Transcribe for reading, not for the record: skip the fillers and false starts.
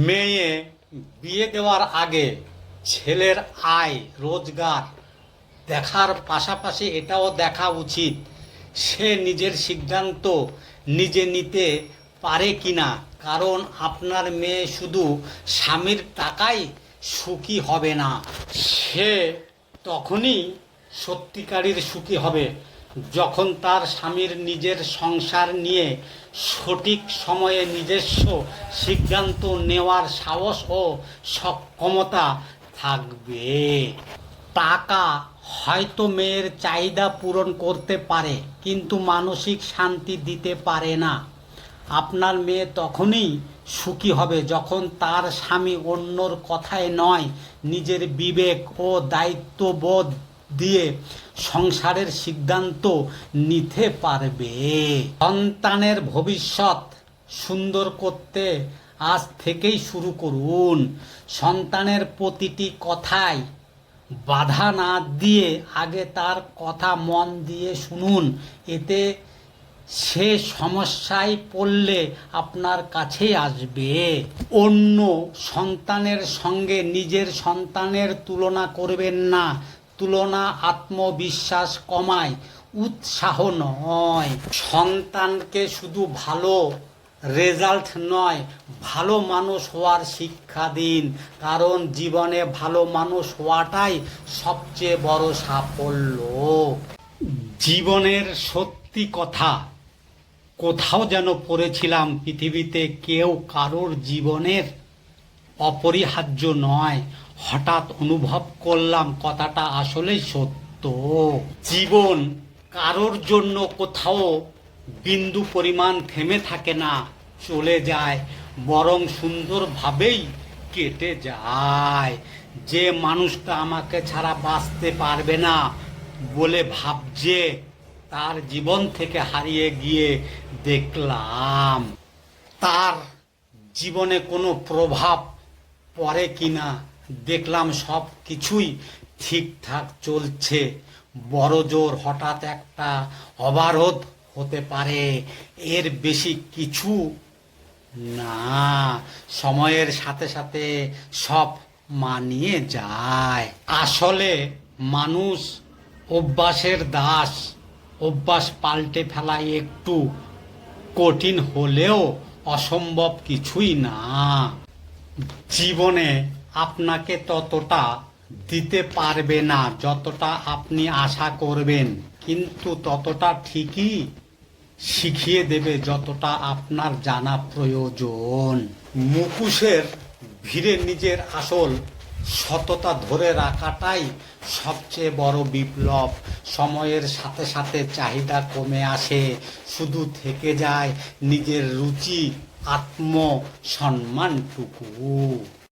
মেয়ে বিয়ে দেওয়ার আগে ছেলের আয় রোজগার দেখার পাশাপাশি এটাও দেখা উচিত সে নিজের সিদ্ধান্ত নিজে নিতে পারে কিনা। কারণ আপনার মেয়ে শুধু স্বামীর টাকায় সুখী হবে না, সে তখনই সত্যিকারের সুখী হবে যখন তার স্বামীর নিজের সংসার নিয়ে সঠিক সময়ে নিজস্ব সিদ্ধান্ত নেওয়ার সাহস ও সক্ষমতা থাকবে। টাকা হয়তো মেয়ের চাহিদা পূরণ করতে পারে কিন্তু মানসিক শান্তি দিতে পারে না। আপনার মেয়ে তখনই সুখী হবে যখন তার স্বামী অন্যর কথায় নয় নিজের বিবেক ও দায়িত্ববোধ দিয়ে সংসারের সিদ্ধান্ত নিতে পারবে। সন্তানের ভবিষ্যৎ সুন্দর করতে আজ থেকেই শুরু করুন। সন্তানের প্রতিটি কথায় বাধা না দিয়ে আগে তার কথা মন দিয়ে শুনুন। এতে সে সমস্যায় পড়লে আপনার কাছেই আসবে। অন্য সন্তানের সঙ্গে নিজের সন্তানের তুলনা করবেন না। তুলনা আত্মবিশ্বাস কমায়, উৎসাহ নয়। সন্তানকে শুধু ভালো রেজাল্ট নয় ভালো মানুষ হওয়ার শিক্ষা দিন, কারণ জীবনে ভালো মানুষ হওয়াটাই সবচেয়ে বড় সাফল্য। জীবনের সত্যি কথা কোথাও যেন পড়েছিলাম, পৃথিবীতে কেউ কারোর জীবনের অপরিহার্য নয়। হঠাৎ অনুভব করলাম কথাটা আসলেই সত্য। জীবন কারোর জন্য কোথাও বিন্দু পরিমাণ থেমে থাকে না, চলে যায়, বরং সুন্দরভাবেই কেটে যায়। যে মানুষটা আমাকে ছাড়া বাঁচতে পারবে না বলে ভাবছে, তার জীবন থেকে হারিয়ে গিয়ে দেখলাম তার জীবনে কোনো প্রভাব পড়ে কিনা। দেখলাম সব কিছুই ঠিকঠাক চলছে। বড় জোর হঠাৎ একটা অবরোধ হতে পারে, এর বেশি কিছু না। সময়ের সাথে সাথে সব মানিয়ে যায়। আসলে মানুষ অভ্যাসের দাস। অভ্যাস পাল্টে ফেলা একটু কঠিন হলেও অসম্ভব কিছুই না। জীবনে আপনাকে ততটা দিতে পারবে না যতটা আপনি আশা করবেন, কিন্তু ততটা ঠিকই শিখিয়ে দেবে যতটা আপনার জানা প্রয়োজন। মুখোশের ভিড়ে নিজের আসল সততা ধরে রাখাটাই সবচেয়ে বড় বিপ্লব। সময়ের সাথে সাথে চাহিদা কমে আসে, শুধু থেকে যায় নিজের রুচি, আত্মসম্মানটুকু।